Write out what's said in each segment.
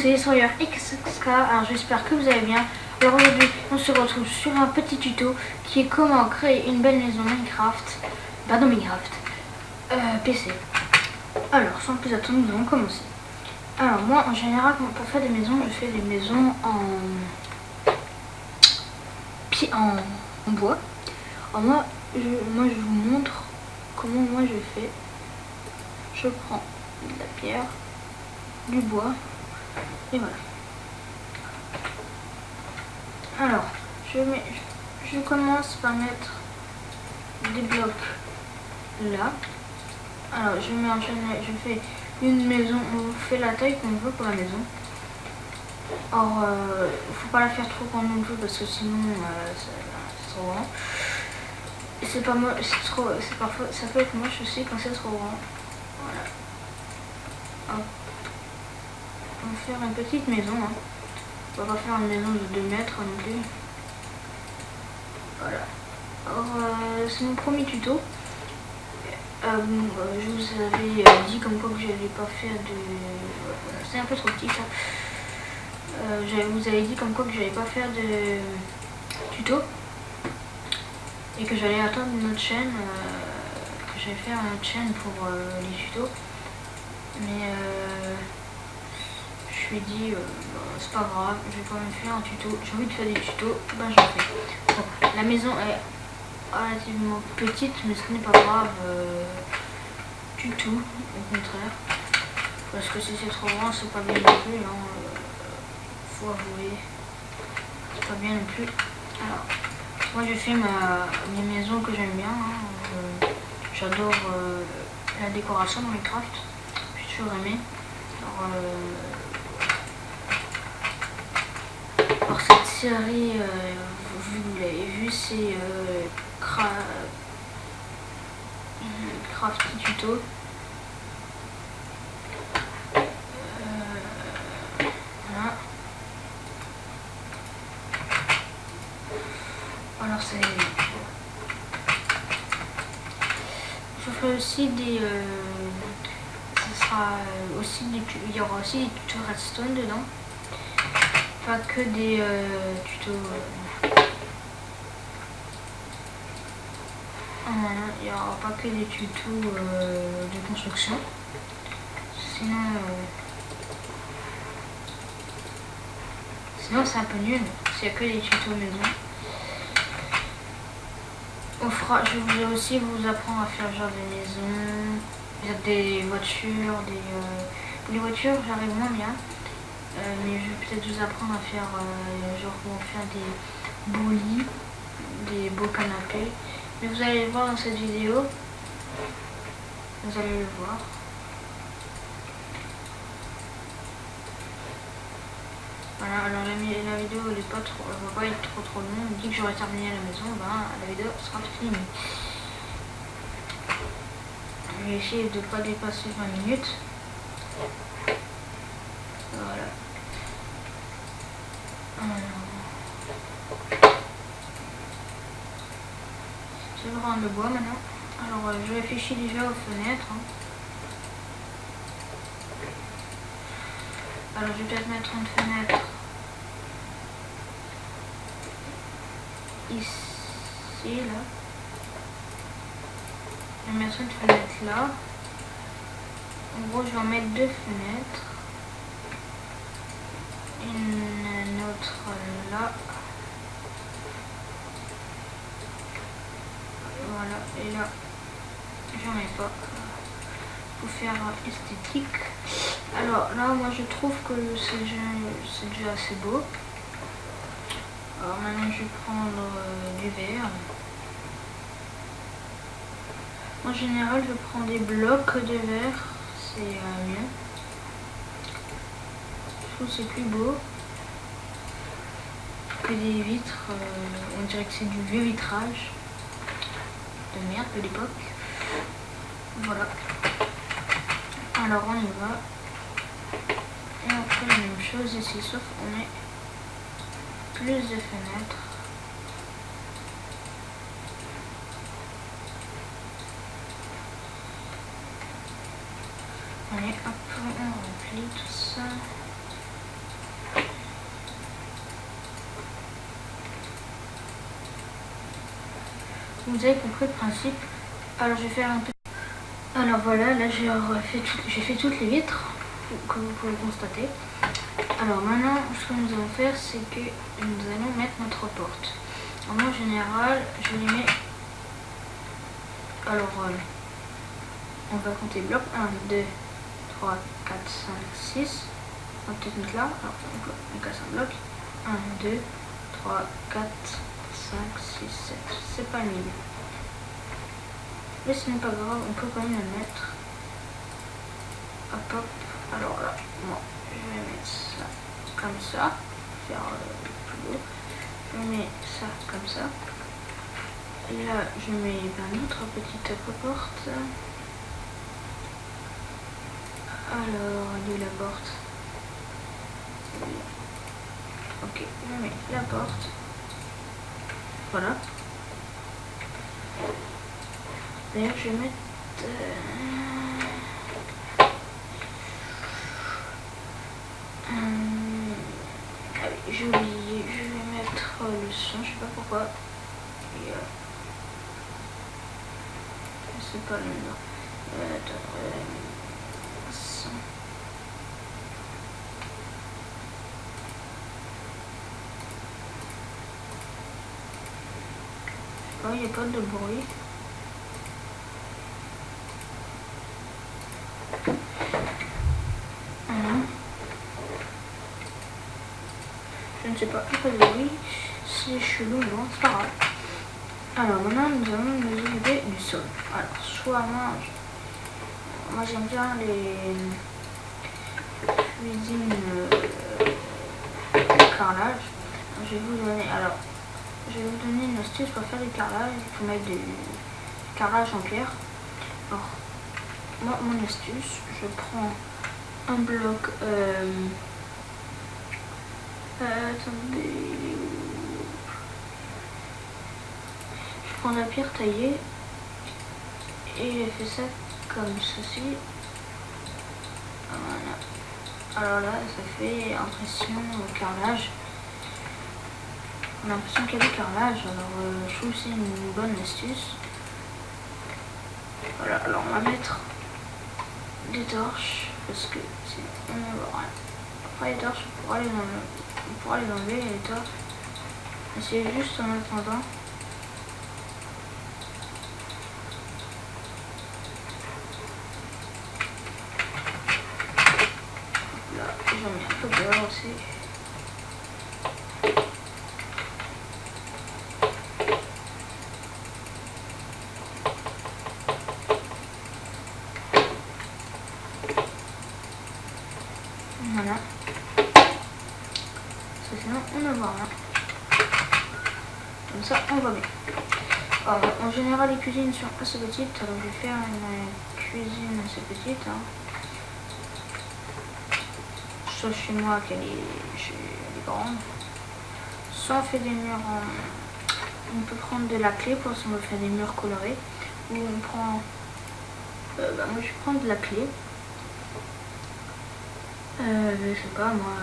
c'est Sawyer XXK, alors j'espère que vous allez bien. Alors aujourd'hui on se retrouve sur un petit tuto qui est comment créer une belle maison Minecraft, PC. Alors sans plus attendre nous allons commencer. Alors moi en général pour faire des maisons je fais des maisons en bois. Alors moi je vous montre comment moi je fais. Je prends de la pierre, du bois et voilà. Alors je commence par mettre des blocs là. Alors je fais une maison, on fait la taille qu'on veut pour la maison. Or faut pas la faire trop grande non plus parce que sinon c'est trop grand. C'est pas moche, c'est parfois ça peut être moche aussi quand c'est trop grand. Voilà. Hop. On va faire une petite maison. Hein. On va pas faire une maison de 2 mètres non plus. Voilà. Alors c'est mon premier tuto. Je vous avais dit comme quoi que j'allais pas faire de... C'est un peu trop petit ça. Je vous avais dit comme quoi que j'allais pas faire de tuto. Et que j'allais attendre une autre chaîne. Que j'allais faire une autre chaîne pour les tutos. Mais je me suis dit, c'est pas grave, je vais quand même faire un tuto. J'ai envie de faire des tutos, ben j'en fais. Bon, la maison est relativement petite, mais ce n'est pas grave du tout, au contraire. Parce que si c'est trop grand, c'est pas bien non plus. Hein, faut avouer, c'est pas bien non plus. Alors, moi je fais mes maisons que j'aime bien. Hein, j'adore la décoration dans Minecraft. J'ai toujours aimé. Alors cette série, vous l'avez vu, c'est Crafty Tuto. Voilà. Alors c'est... Je ferai aussi des... il y aura aussi des tutos redstone dedans. Pas que des tutos. Voilà, il n'y aura pas que des tutos de construction. Sinon c'est un peu nul. S'il n'y a que des tutos maison. Je voulais aussi vous apprendre à faire genre des maisons, des voitures, les voitures j'arrive moins bien. Mais je vais peut-être vous apprendre à faire genre comment faire des beaux lits, des beaux canapés. Mais vous allez le voir dans cette vidéo. Vous allez le voir. Voilà, alors la vidéo elle est pas trop, elle va pas être trop longue. Dès que j'aurai terminé la maison, ben, la vidéo sera finie. Je vais essayer de ne pas dépasser 20 minutes. Voilà. Je vais prendre le bois maintenant. Alors je réfléchis déjà aux fenêtres. Hein. Alors je vais peut-être mettre une fenêtre ici, là. Je vais mettre une fenêtre là. En gros je vais en mettre 2 fenêtres. Une autre là. Voilà, et là, j'en ai pas. Pour faire esthétique. Alors là, moi je trouve que c'est déjà assez beau. Alors maintenant, je vais prendre du verre. En général, je prends des blocs de verre. C'est mieux. Je trouve que c'est plus beau que des vitres. On dirait que c'est du vieux vitrage. De merde de l'époque. Voilà. Alors on y va. Et on fait la même chose ici, sauf qu'on met plus de fenêtres. Allez, hop, on remplit tout ça. vous avez compris le principe. Alors je vais faire un peu. Alors voilà, là j'ai fait toutes les vitres, comme vous pouvez le constater. Alors maintenant, ce que nous allons faire, c'est que nous allons mettre notre porte. En général, je les mets. Alors, on va compter bloc 1, 2, 3, 4, 5, 6. On va peut-être mettre là. Alors, on casse un bloc. 1, 2, 3, 4, 5, 6, 7. C'est pas le milieu. Mais ce n'est pas grave, on peut quand même le mettre. Hop hop. Alors là, moi, je vais mettre ça comme ça. Faire plus haut. Je mets ça comme ça. Et là, je mets une autre petite porte. Alors, elle est la porte. Ok, je mets la porte. Voilà. D'ailleurs, je vais mettre... ah oui, j'ai oublié. Je vais mettre le son, je sais pas pourquoi. Et, c'est pas le nom. Son. Oh, il n'y a pas de bruit. Je ne sais pas, il n'y a pas de bruit. C'est chelou, non, c'est pas grave. Alors maintenant, nous allons nous occuper du sol. Alors, soit moi j'aime bien les cuisines carrelage. Je vais vous donner une astuce pour faire du carrelage. Il faut mettre du carrelage en pierre. Alors, moi, mon astuce, je prends un bloc. Attendez. Je prends la pierre taillée et je fais ça comme ceci. Voilà. Alors là, ça fait impression au carrelage. On a l'impression qu'il y a du carrelage, alors je trouve que c'est une bonne astuce. Voilà, alors on va mettre des torches parce que sinon on ne voit rien. Après les torches, on pourra les enlever les torches. Mais c'est juste en attendant. Là, j'en mets un peu dehors aussi. Voilà. Parce que sinon on ne voit rien. Comme ça on voit bien. Alors, en général les cuisines sont assez petites, alors je vais faire une cuisine assez petite. Hein. Soit chez moi qu'elle est grande. Soit on fait des murs on peut prendre de la clé pour si on veut faire des murs colorés. Ou on prend... moi je vais prendre de la clé. Je sais pas moi...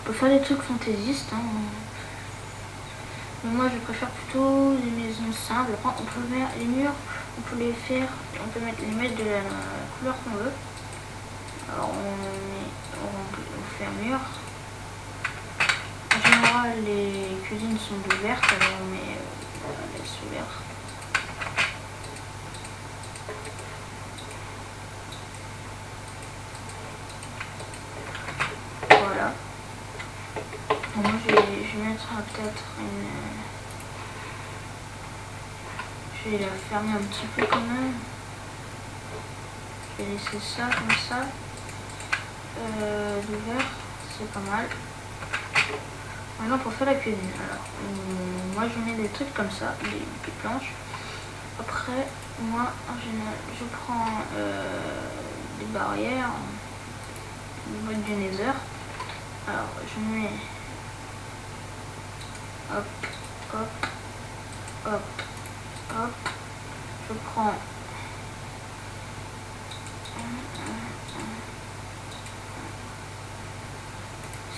on peut faire des trucs fantaisistes. Hein. Mais moi je préfère plutôt les maisons simples. Après, on peut faire les murs, on peut les mettre de la couleur qu'on veut. Alors on fait un mur. En général les cuisines sont ouvertes, alors on met les ouvertes. Voilà. Bon, moi je vais mettre peut-être une... Je vais la fermer un petit peu quand même. Je vais laisser ça comme ça. L'ouvert, c'est pas mal. Maintenant pour faire la cuisine, alors moi je mets des trucs comme ça, des planches. Après moi en général je prends des barrières au niveau du nether. Alors je mets hop hop hop hop, je prends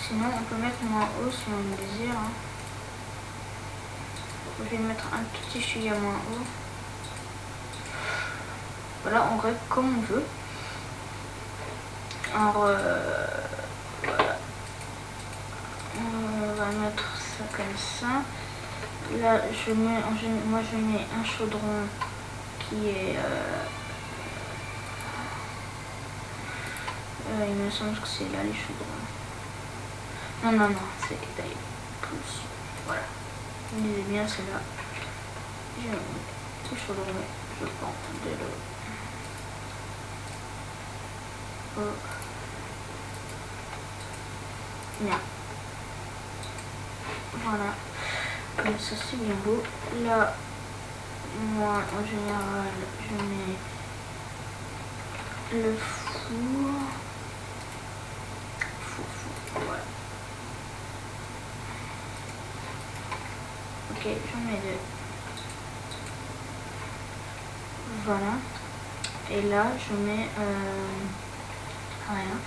sinon on peut mettre moins haut si on le désire. Hein. Je vais mettre un petit chouïa moins haut. Voilà, on règle comme on veut. Alors, voilà. On va mettre ça comme ça. Là, moi je mets un chaudron qui est... il me semble que c'est là les chaudrons. Non, c'est taille plus. Voilà. Vous lisez bien, c'est là. Je mets les chaudrons, je prends de l'eau. Bien. Voilà. Comme ça, c'est bien beau. Là, moi, en général, je mets le four. Voilà. Ok, j'en mets deux. Voilà. Et là, je mets rien.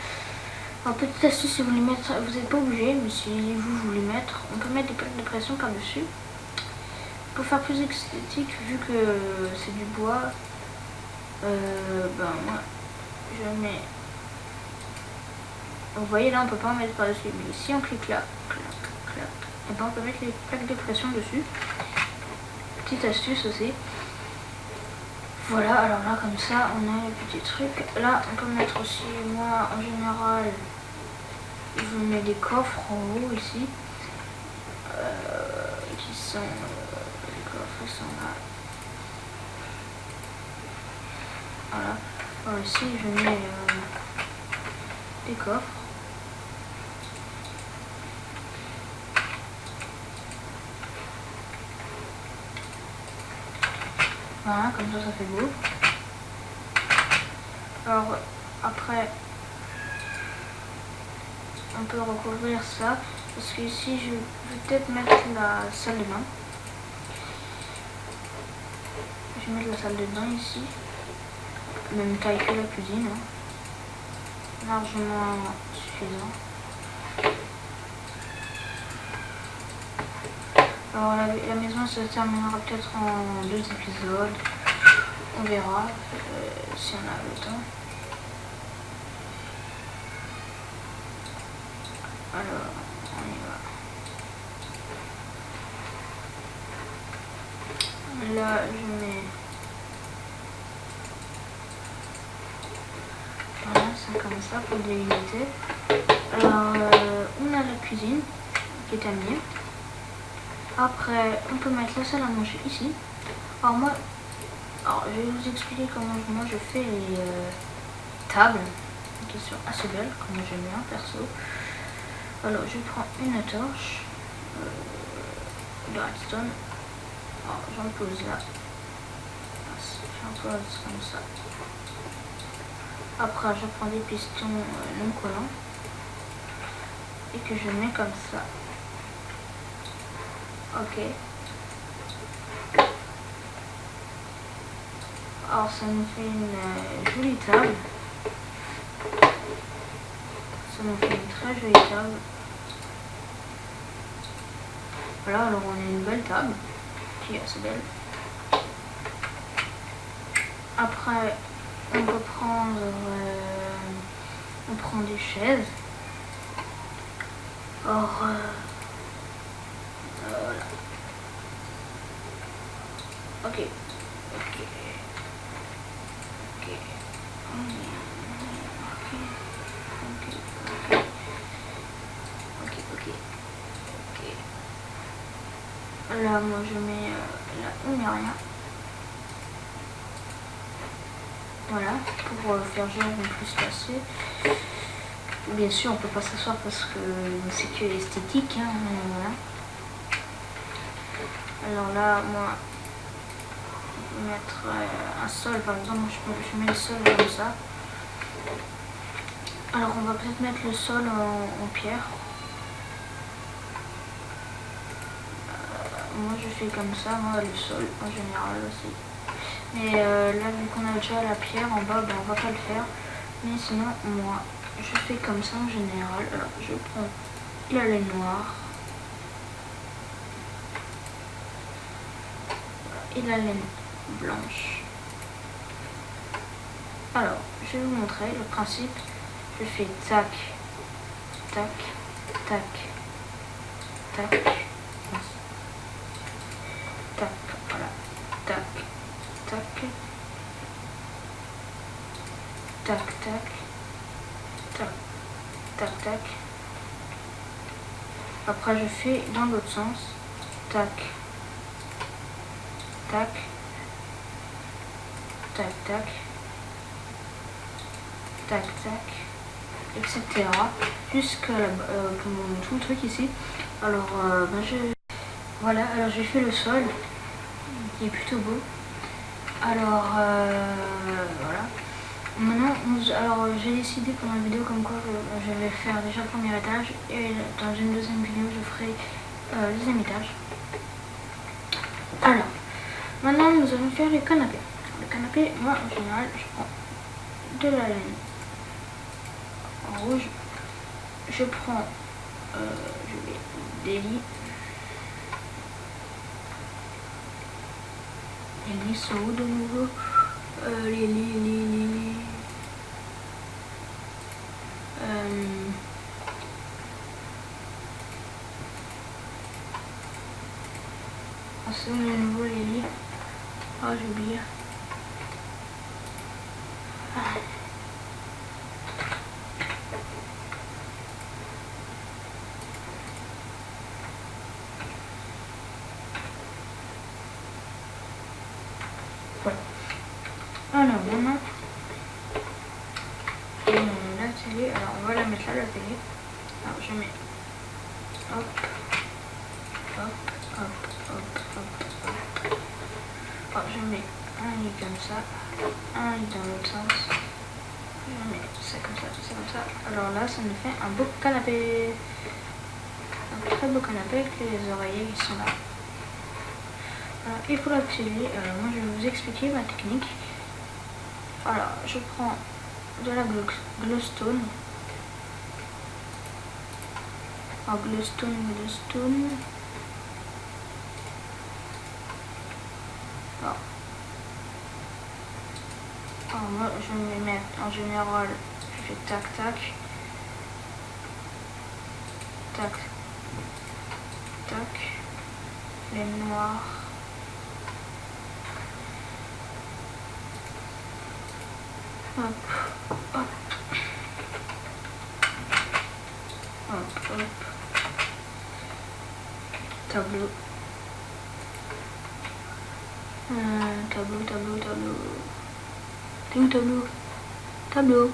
Alors, petite astuce, si vous voulez mettre, vous n'êtes pas obligé, mais si vous voulez mettre, on peut mettre des plaques de pression par-dessus. Pour faire plus esthétique, vu que c'est du bois, moi, je mets... Vous voyez, là, on peut pas en mettre par-dessus, mais si on clique là, clac, clac, et ben on peut mettre les plaques de pression dessus. Petite astuce aussi. Voilà, alors là, comme ça, on a les petits trucs. Là, on peut mettre aussi, moi, en général, je mets des coffres en haut, ici, qui sont... les coffres, ils sont là. Voilà. Alors ici, je mets des coffres. Voilà, comme ça fait beau. Alors, après, on peut recouvrir ça. Parce que ici, je vais peut-être mettre la salle de bain. Je vais mettre la salle de bain ici. Même taille que la cuisine. Hein. Largement suffisant. Alors la maison se terminera peut-être en 2 épisodes. On verra si on a le temps. Alors, on y va. Là, je mets... Voilà, c'est comme ça pour délimiter. Alors, on a la cuisine qui est terminée. Après, on peut mettre la salle à manger ici. Alors moi, je vais vous expliquer comment moi je fais les tables qui sont assez belles, comme j'aime bien perso. Alors je prends une torche de redstone. J'en pose là. J'en pose comme ça. Après je prends des pistons non collants et que je mets comme ça. Ok. Alors ça nous fait une jolie table. Ça nous fait une très jolie table. Voilà, alors on a une belle table qui est assez belle. Après on peut prendre on prend des chaises. Alors voilà. Ok. Là, moi je mets là, on met rien. Voilà, pour faire genre en plus passer. Bien sûr, on peut pas s'asseoir parce que c'est que esthétique. Hein, voilà. Alors là, moi, on peut mettre un sol, par exemple. Je mets le sol comme ça. Alors, on va peut-être mettre le sol en pierre. Moi, je fais comme ça, moi, le sol en général aussi. Mais là, vu qu'on a déjà la pierre en bas, on va pas le faire. Mais sinon, moi, je fais comme ça en général. Alors, je prends la laine noire. et la laine blanche. Alors, je vais vous montrer le principe. Je fais tac, tac, tac, tac, tac, voilà, tac, tac, tac, tac, tac, tac, tac. Après, je fais dans l'autre sens, tac, tac, tac, tac, tac, tac, etc. Jusqu'à tout le truc ici. Alors, voilà, alors j'ai fait le sol, qui est plutôt beau. Alors, voilà. Maintenant, alors j'ai décidé pour une vidéo comme quoi je vais faire déjà le premier étage et dans une deuxième vidéo je ferai le deuxième étage. Alors, maintenant nous allons faire les canapés. Les canapés, moi en général, je prends de la laine en rouge. Je prends des lits. Les lits sont où de nouveau? Les lits. C'est où de nouveau les lits? Oh, j'ai oublié. Voilà. Alors maintenant, la télé, alors on va la mettre là, la télé. Alors je mets, hop, hop, hop, hop, hop, hop. Alors, je mets un lit comme ça, un lit dans l'autre sens. Je mets ça comme ça, ça comme ça. Alors là, ça me fait un beau canapé. Un très beau canapé avec les oreillers qui sont là. Et pour la télé, moi je vais vous expliquer ma technique. Alors, je prends de la glowstone. Alors, glowstone. Alors, moi je vais mettre en général, je fais tac tac, tac, tac, les noirs. Hop, hop, hop, hop, tableau, tableau, t'es où tableau,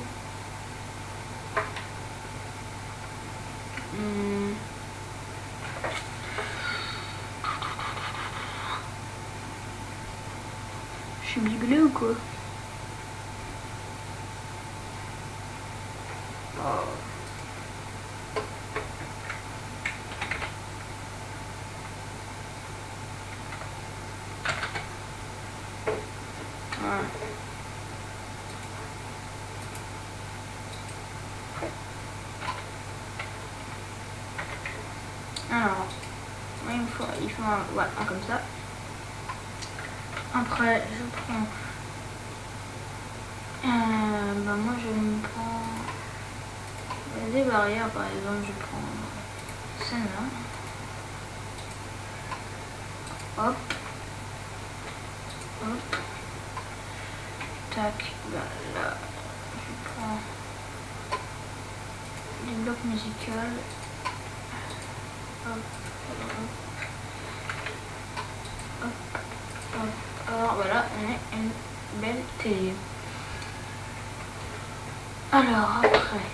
je suis biglé ou quoi? Alors, il faut un comme ça. Après, je prends, moi je me prends des barrières, par exemple, je prends celle-là. Hop, hop, tac, là, je prends les blocs musicaux. Hop, hop, hop, hop. Alors voilà, on a une belle télé. Alors après,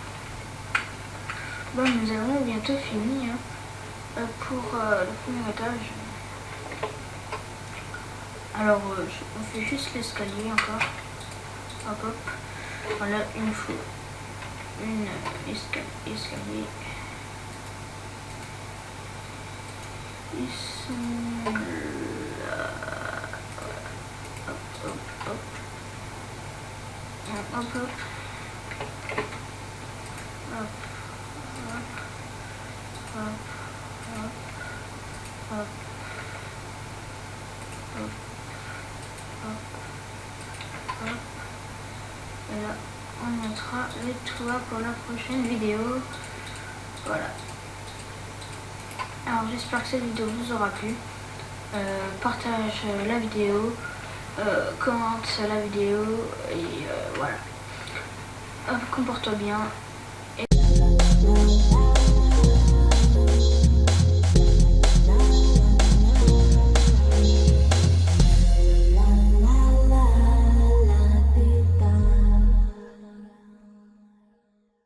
bon, nous avons bientôt fini pour le premier étage. Alors on fait juste l'escalier encore. Hop hop. Voilà, il nous faut une escalier. Ils sont là. Hop hop hop. Hop hop. Hop hop hop hop hop hop. les toi pour la prochaine vidéo. Voilà. Alors j'espère que cette vidéo vous aura plu. Partage la vidéo, commente la vidéo et voilà. Comporte-toi bien.